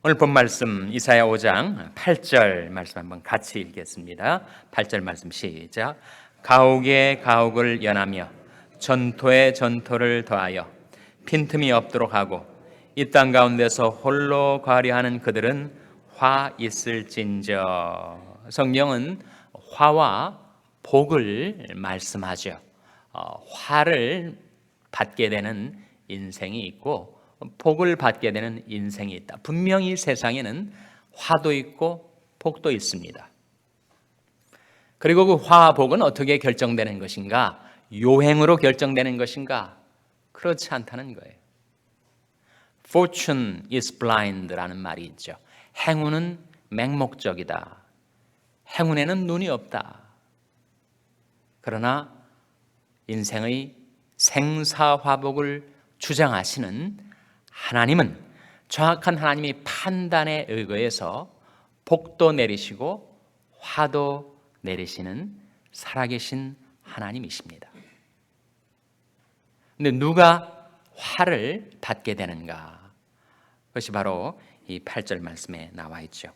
오늘 본 말씀 이사야 5장 8절 말씀 한번 같이 읽겠습니다. 8절 말씀 시작. 가옥에 가옥을 연하며 전토에 전토를 더하여 빈틈이 없도록 하고 이 땅 가운데서 홀로 과려하는 그들은 화 있을진저. 성경은 화와 복을 말씀하죠. 화를 받게 되는 인생이 있고 복을 받게 되는 인생이 있다. 분명히 세상에는 화도 있고 복도 있습니다. 그리고 그 화와 복은 어떻게 결정되는 것인가? 요행으로 결정되는 것인가? 그렇지 않다는 거예요. Fortune is blind라는 말이 있죠. 행운은 맹목적이다. 행운에는 눈이 없다. 그러나 인생의 생사화복을 주장하시는 하나님은 정확한 하나님의 판단에 의거해서 복도 내리시고 화도 내리시는 살아계신 하나님이십니다. 그런데 누가 화를 받게 되는가? 그것이 바로 이 8절 말씀에 나와 있죠.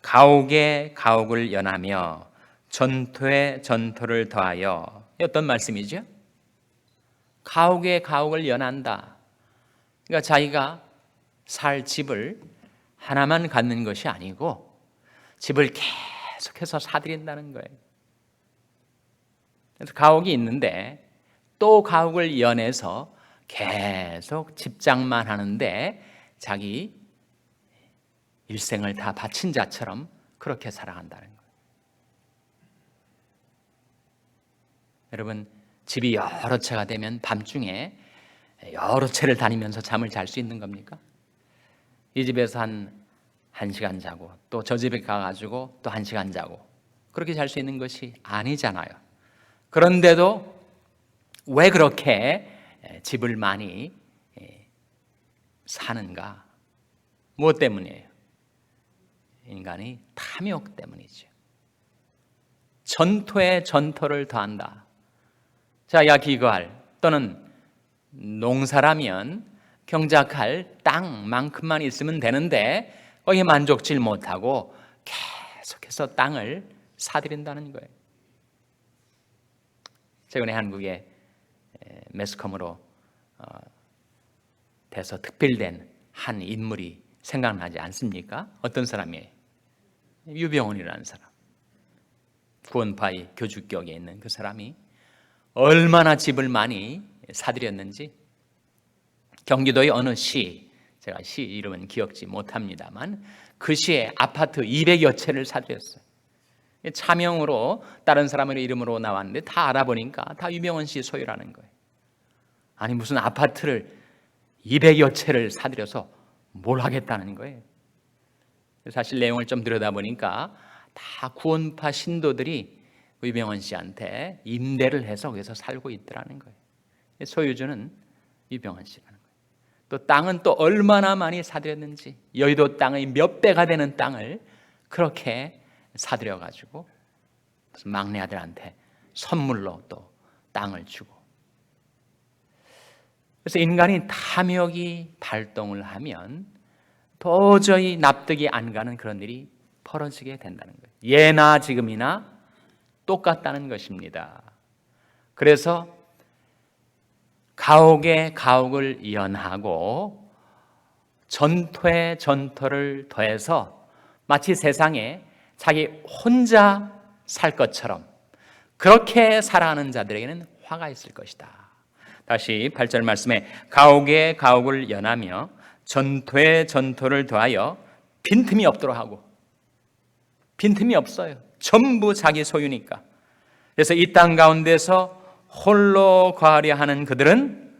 가옥에 가옥을 연하며 전토에 전토를 더하여. 어떤 말씀이죠? 가옥에 가옥을 연한다. 그러니까 자기가 살 집을 하나만 갖는 것이 아니고 집을 계속해서 사들인다는 거예요. 그래서 가옥이 있는데 또 가옥을 연해서 계속 집장만 하는데 자기 일생을 다 바친 자처럼 그렇게 살아간다는 거예요. 여러분, 집이 여러 채가 되면 밤중에 여러 채를 다니면서 잠을 잘 수 있는 겁니까? 이 집에서 한 시간 자고 또 저 집에 가가지고 또 1시간 자고 그렇게 잘 수 있는 것이 아니잖아요. 그런데도 왜 그렇게 집을 많이 사는가? 무엇 때문이에요? 인간이 탐욕 때문이죠. 전토에 전토를 더한다. 자기가 기거할 또는 농사라면 경작할 땅만큼만 있으면 되는데 거기에 만족질 못하고 계속해서 땅을 사들인다는 거예요. 최근에 한국에 매스컴으로 돼서 특별된 한 인물이 생각나지 않습니까? 어떤 사람이에요? 유병원이라는 사람. 구원파의 교주격에 있는 그 사람이 얼마나 집을 많이 사들였는지 경기도의 어느 시, 제가 시 이름은 기억지 못합니다만 그 시에 아파트 200여 채를 사들였어요. 차명으로 다른 사람의 이름으로 나왔는데 다 알아보니까 다 유병원 씨 소유라는 거예요. 아니 무슨 아파트를 200여 채를 사들여서 뭘 하겠다는 거예요. 사실 내용을 좀 들여다보니까 다 구원파 신도들이 유병원 씨한테 임대를 해서 거기서 살고 있더라는 거예요. 소유주는 유병원 씨라는 거예요. 또 땅은 또 얼마나 많이 사들였는지 여의도 땅의 몇 배가 되는 땅을 그렇게 사들여가지고 막내 아들한테 선물로 또 땅을 주고. 그래서 인간이 탐욕이 발동을 하면 도저히 납득이 안 가는 그런 일이 벌어지게 된다는 거예요. 예나 지금이나 똑같다는 것입니다. 그래서 가옥에 가옥을 연하고 전토에 전토를 더해서 마치 세상에 자기 혼자 살 것처럼 그렇게 살아가는 자들에게는 화가 있을 것이다. 다시 8절 말씀에 가옥에 가옥을 연하며 전토에 전토를 더하여 빈틈이 없도록 하고. 빈틈이 없어요. 전부 자기 소유니까. 그래서 이 땅 가운데서 홀로 거하려 하는 그들은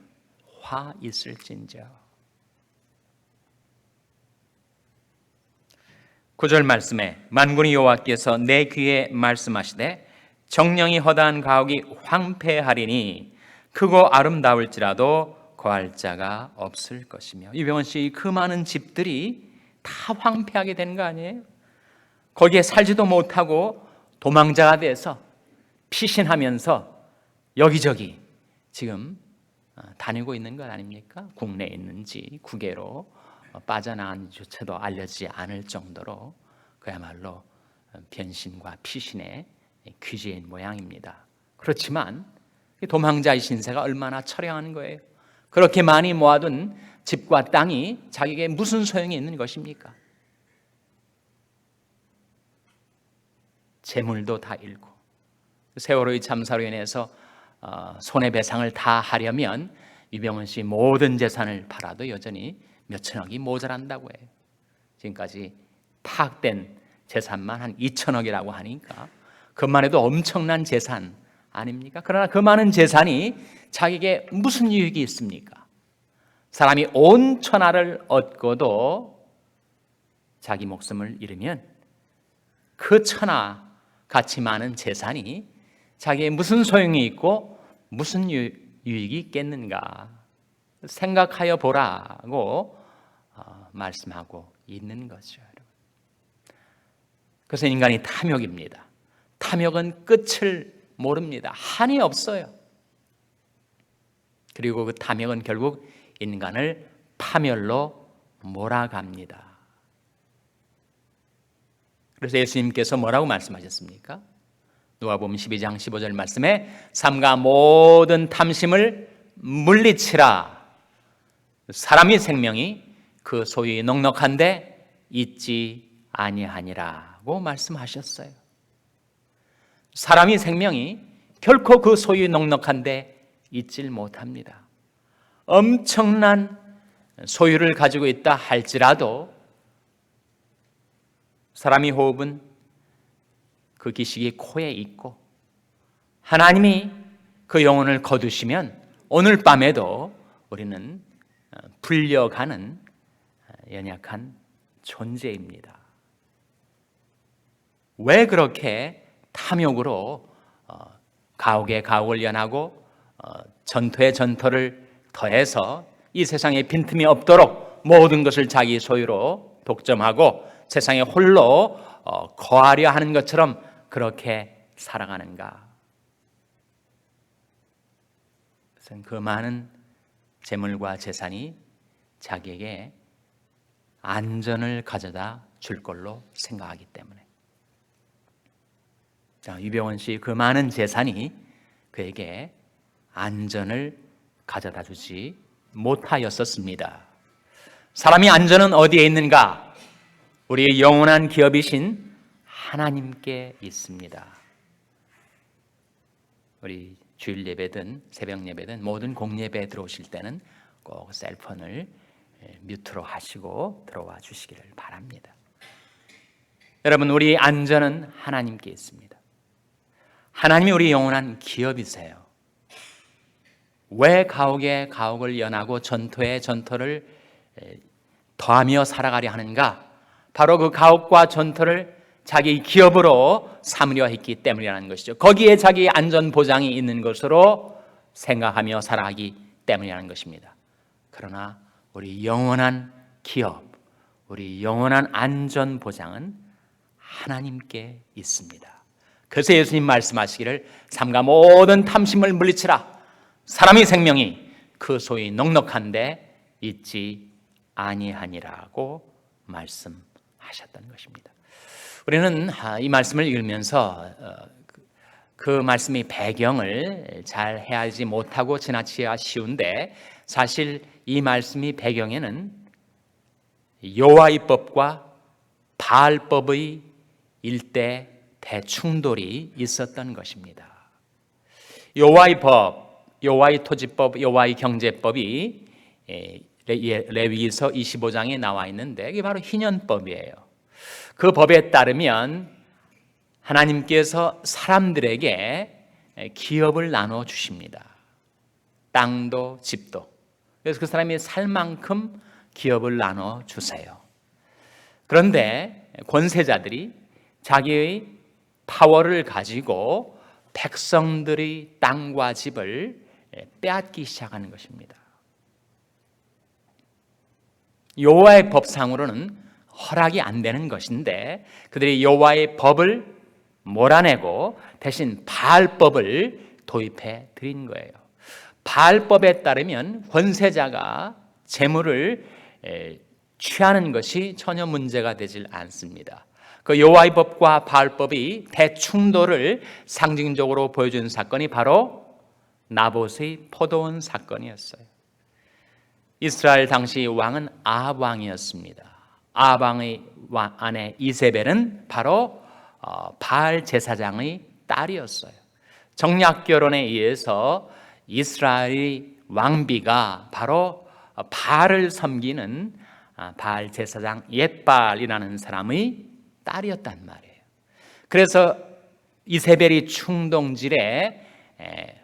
화 있을진저. 9절 말씀에 만군의 여호와께서 내 귀에 말씀하시되 정령이 허다한 가옥이 황폐하리니 크고 아름다울지라도 거할 자가 없을 것이며. 유병원 씨 그 많은 집들이 다 황폐하게 된 거 아니에요? 거기에 살지도 못하고 도망자가 돼서 피신하면서 여기저기 지금 다니고 있는 것 아닙니까? 국내에 있는지 국외로 빠져나간 조차도 알려지지 않을 정도로 그야말로 변신과 피신의 귀재인 모양입니다. 그렇지만 도망자의 신세가 얼마나 처량한 거예요. 그렇게 많이 모아둔 집과 땅이 자기에게 무슨 소용이 있는 것입니까? 재물도 다 잃고 세월호의 참사로 인해서 손해배상을 다 하려면 유병헌 씨 모든 재산을 팔아도 여전히 몇천억이 모자란다고 해요. 지금까지 파악된 재산만 한 2천억이라고 하니까 그만 해도 엄청난 재산 아닙니까? 그러나 그 많은 재산이 자기에게 무슨 유익이 있습니까? 사람이 온 천하를 얻고도 자기 목숨을 잃으면 그 천하 가치 많은 재산이 자기의 무슨 소용이 있고 무슨 유익이 있겠는가 생각하여 보라고 말씀하고 있는 거죠. 그래서 인간이 탐욕입니다. 탐욕은 끝을 모릅니다. 한이 없어요. 그리고 그 탐욕은 결국 인간을 파멸로 몰아갑니다. 그래서 예수님께서 뭐라고 말씀하셨습니까? 누가복음 12장 15절 말씀에 삼가 모든 탐심을 물리치라. 사람의 생명이 그 소유에 넉넉한데 있지 아니하니라고 말씀하셨어요. 사람의 생명이 결코 그 소유에 넉넉한데 있질 못합니다. 엄청난 소유를 가지고 있다 할지라도 사람의 호흡은 그 기식이 코에 있고 하나님이 그 영혼을 거두시면 오늘 밤에도 우리는 불려가는 연약한 존재입니다. 왜 그렇게 탐욕으로 가옥에 가옥을 연하고 전토에 전토를 더해서 이 세상에 빈틈이 없도록 모든 것을 자기 소유로 독점하고 세상에 홀로 거하려 하는 것처럼 그렇게 살아가는가? 그 많은 재물과 재산이 자기에게 안전을 가져다 줄 걸로 생각하기 때문에. 자, 유병헌 씨 그 많은 재산이 그에게 안전을 가져다 주지 못하였었습니다. 사람이 안전은 어디에 있는가? 우리의 영원한 기업이신 하나님께 있습니다. 우리 주일 예배든 새벽 예배든 모든 공예배에 들어오실 때는 꼭 셀폰을 뮤트로 하시고 들어와 주시기를 바랍니다. 여러분, 우리 안전은 하나님께 있습니다. 하나님이 우리 영원한 기업이세요. 왜 가옥에 가옥을 연하고 전토에 전토를 더하며 살아가려 하는가? 바로 그 가옥과 전토를 자기 기업으로 삼으려 했기 때문이라는 것이죠. 거기에 자기 안전 보장이 있는 것으로 생각하며 살아가기 때문이라는 것입니다. 그러나 우리 영원한 기업, 우리 영원한 안전 보장은 하나님께 있습니다. 그래서 예수님 말씀하시기를 삼가 모든 탐심을 물리치라. 사람의 생명이 그 소위 넉넉한데 있지 아니하니라고 말씀하셨던 것입니다. 우리는 이 말씀을 읽으면서 그 말씀의 배경을 잘 헤아리지 못하고 지나치기가 쉬운데 사실 이 말씀의 배경에는 여호와의 법과 바알법의 일대 대충돌이 있었던 것입니다. 여호와의 법, 여호와의 토지법, 여호와의 경제법이 레위기서 25장에 나와 있는데 이게 바로 희년법이에요. 그 법에 따르면 하나님께서 사람들에게 기업을 나눠 주십니다. 땅도 집도. 그래서 그 사람이 살 만큼 기업을 나눠 주세요. 그런데 권세자들이 자기의 파워를 가지고 백성들의 땅과 집을 빼앗기 시작하는 것입니다. 여호와의 법상으로는 허락이 안 되는 것인데 그들이 여호와의 법을 몰아내고 대신 바알법을 도입해 드린 거예요. 바알법에 따르면 권세자가 재물을 취하는 것이 전혀 문제가 되질 않습니다. 그 여호와의 법과 바알법이 대충돌을 상징적으로 보여준 사건이 바로 나봇의 포도원 사건이었어요. 이스라엘 당시 왕은 아합 왕이었습니다. 아합 왕의 아내 이세벨은 바로 바알 제사장의 딸이었어요. 정략 결혼에 의해서 이스라엘의 왕비가 바로 바알을 섬기는 바알 제사장 옜발이라는 사람의 딸이었단 말이에요. 그래서 이세벨이 충동질에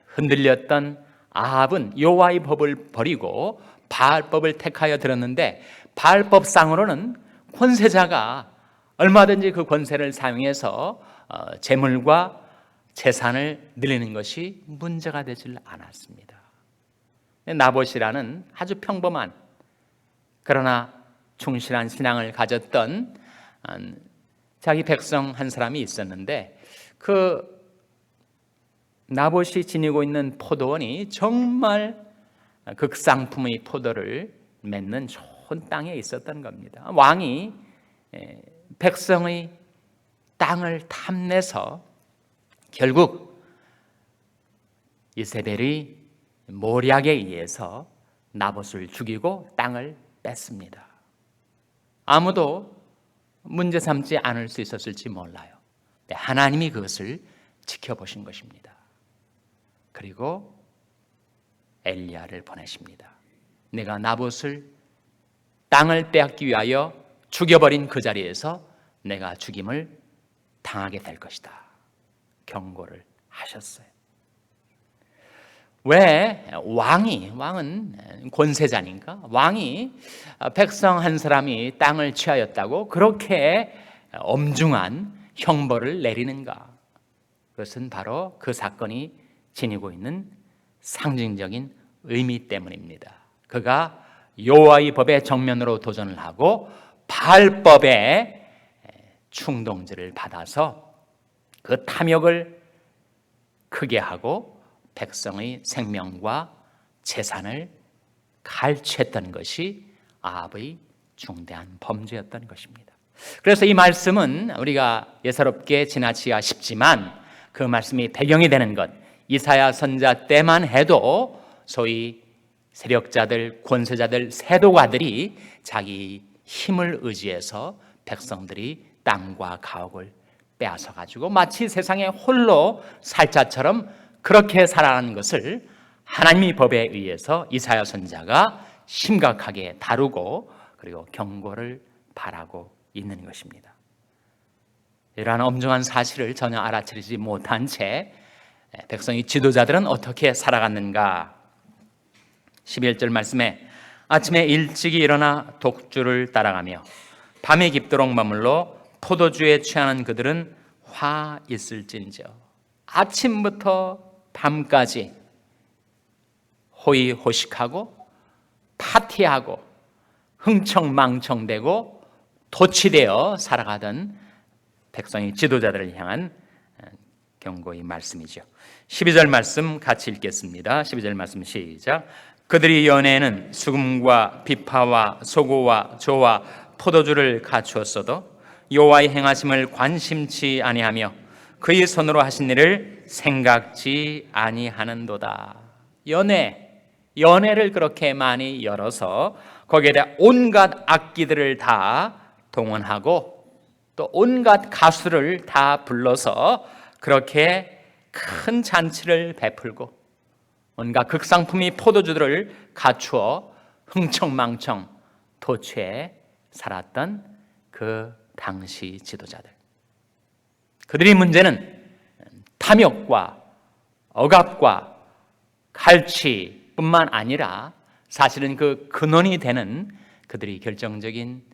흔들렸던 아합은 여호와의 법을 버리고 바알법을 택하여 들었는데, 바알법상으로는 권세자가 얼마든지 그 권세를 사용해서 재물과 재산을 늘리는 것이 문제가 되질 않았습니다. 나봇이라는 아주 평범한 그러나 충실한 신앙을 가졌던 자기 백성 한 사람이 있었는데, 그 나봇이 지니고 있는 포도원이 정말 극상품의 포도를 맺는 좋은 땅에 있었던 겁니다. 왕이 백성의 땅을 탐내서 결국 이세벨의 모략에 의해서 나봇을 죽이고 땅을 뺐습니다. 아무도 문제 삼지 않을 수 있었을지 몰라요. 하나님이 그것을 지켜보신 것입니다. 그리고 엘리야를 보내십니다. 내가 나봇을 땅을 빼앗기 위하여 죽여버린 그 자리에서 내가 죽임을 당하게 될 것이다, 경고를 하셨어요. 왜 왕은 권세자니까 왕이 백성 한 사람이 땅을 취하였다고 그렇게 엄중한 형벌을 내리는가? 그것은 바로 그 사건이 지니고 있는 상징적인 의미 때문입니다. 그가 여호와의 법에 정면으로 도전을 하고 바알법에 충동질을 받아서 그 탐욕을 크게 하고 백성의 생명과 재산을 갈취했던 것이 아합의 중대한 범죄였던 것입니다. 그래서 이 말씀은 우리가 예사롭게 지나치기가 쉽지만 그 말씀이 배경이 되는 것, 이사야 선지자 때만 해도 소위 세력자들, 권세자들, 세도가들이 자기 힘을 의지해서 백성들이 땅과 가옥을 빼앗아 가지고 마치 세상에 홀로 살 자처럼 그렇게 살아가는 것을 하나님의 법에 의해서 이사야 선지자가 심각하게 다루고 그리고 경고를 바라고 있는 것입니다. 이러한 엄중한 사실을 전혀 알아차리지 못한 채 백성의 지도자들은 어떻게 살아갔는가? 11절 말씀에 아침에 일찍이 일어나 독주를 따라가며 밤이 깊도록 머물러 포도주에 취하는 그들은 화 있을진저. 아침부터 밤까지 호의호식하고 파티하고 흥청망청되고 도취되어 살아가던 백성의 지도자들을 향한 경고의 말씀이죠. 12절 말씀 같이 읽겠습니다. 12절 말씀 시작. 그들이 연애에는 수금과 비파와 소고와 조와 포도주를 갖추었어도 여호와의 행하심을 관심치 아니하며 그의 손으로 하신 일을 생각지 아니하는도다. 연회를 그렇게 많이 열어서 거기에다 온갖 악기들을 다 동원하고 또 온갖 가수를 다 불러서 그렇게 큰 잔치를 베풀고 온갖 극상품이 포도주들을 갖추어 흥청망청 도취해 살았던 그 당시 지도자들, 그들의 문제는 탐욕과 억압과 갈취뿐만 아니라 사실은 그 근원이 되는 그들이 결정적인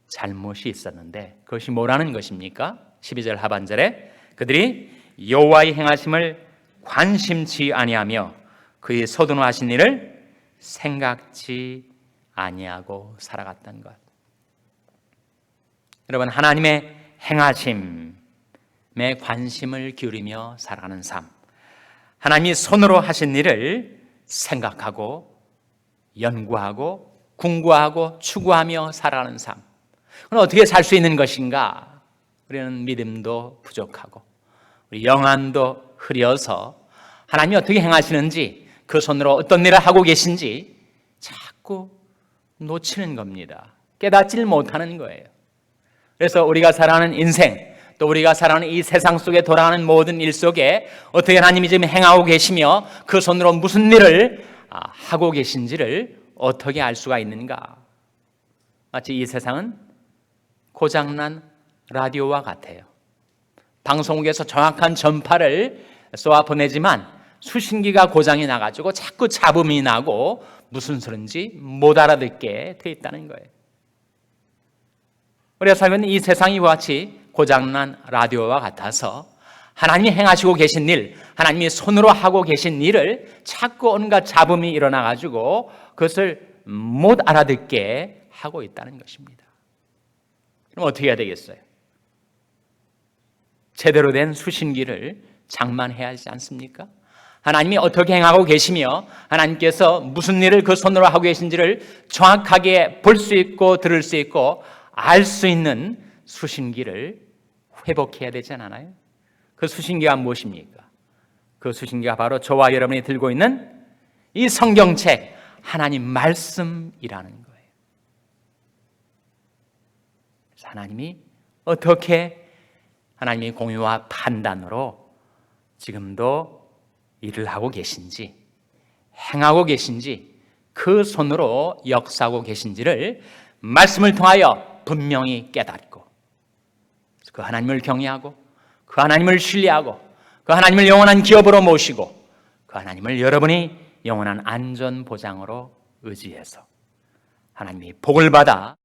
잘못이 있었는데 그것이 뭐라는 것입니까? 12절 하반절에 그들이 여호와의 행하심을 관심치 아니하며 그의 서둔하신 일을 생각지 아니하고 살아갔던 것. 여러분, 하나님의 행하심에 관심을 기울이며 살아가는 삶, 하나님이 손으로 하신 일을 생각하고 연구하고 궁구하고 추구하며 살아가는 삶. 그럼 어떻게 살 수 있는 것인가? 우리는 믿음도 부족하고 우리 영안도 흐려서 하나님이 어떻게 행하시는지, 그 손으로 어떤 일을 하고 계신지 자꾸 놓치는 겁니다. 깨닫지를 못하는 거예요. 그래서 우리가 살아가는 인생, 또 우리가 살아가는 이 세상 속에 돌아가는 모든 일 속에 어떻게 하나님이 지금 행하고 계시며 그 손으로 무슨 일을 하고 계신지를 어떻게 알 수가 있는가? 마치 이 세상은 고장난 라디오와 같아요. 방송국에서 정확한 전파를 쏘아 보내지만 수신기가 고장이 나가지고 자꾸 잡음이 나고 무슨 소린지 못 알아듣게 돼 있다는 거예요. 우리가 살고 있는 이 세상이 이와 같이 고장난 라디오와 같아서 하나님이 행하시고 계신 일, 하나님이 손으로 하고 계신 일을 자꾸 온갖 잡음이 일어나가지고 그것을 못 알아듣게 하고 있다는 것입니다. 그럼 어떻게 해야 되겠어요? 제대로 된 수신기를 장만해야 하지 않습니까? 하나님이 어떻게 행하고 계시며 하나님께서 무슨 일을 그 손으로 하고 계신지를 정확하게 볼 수 있고 들을 수 있고 알 수 있는 수신기를 회복해야 되지 않아요? 그 수신기가 무엇입니까? 그 수신기가 바로 저와 여러분이 들고 있는 이 성경책, 하나님 말씀이라는 거예요. 그래서 하나님이 어떻게 하나님의 공의와 판단으로 지금도 일을 하고 계신지, 행하고 계신지, 그 손으로 역사하고 계신지를 말씀을 통하여 분명히 깨닫고 그 하나님을 경외하고 그 하나님을 신뢰하고 그 하나님을 영원한 기업으로 모시고 그 하나님을 여러분이 영원한 안전 보장으로 의지해서 하나님이 복을 받아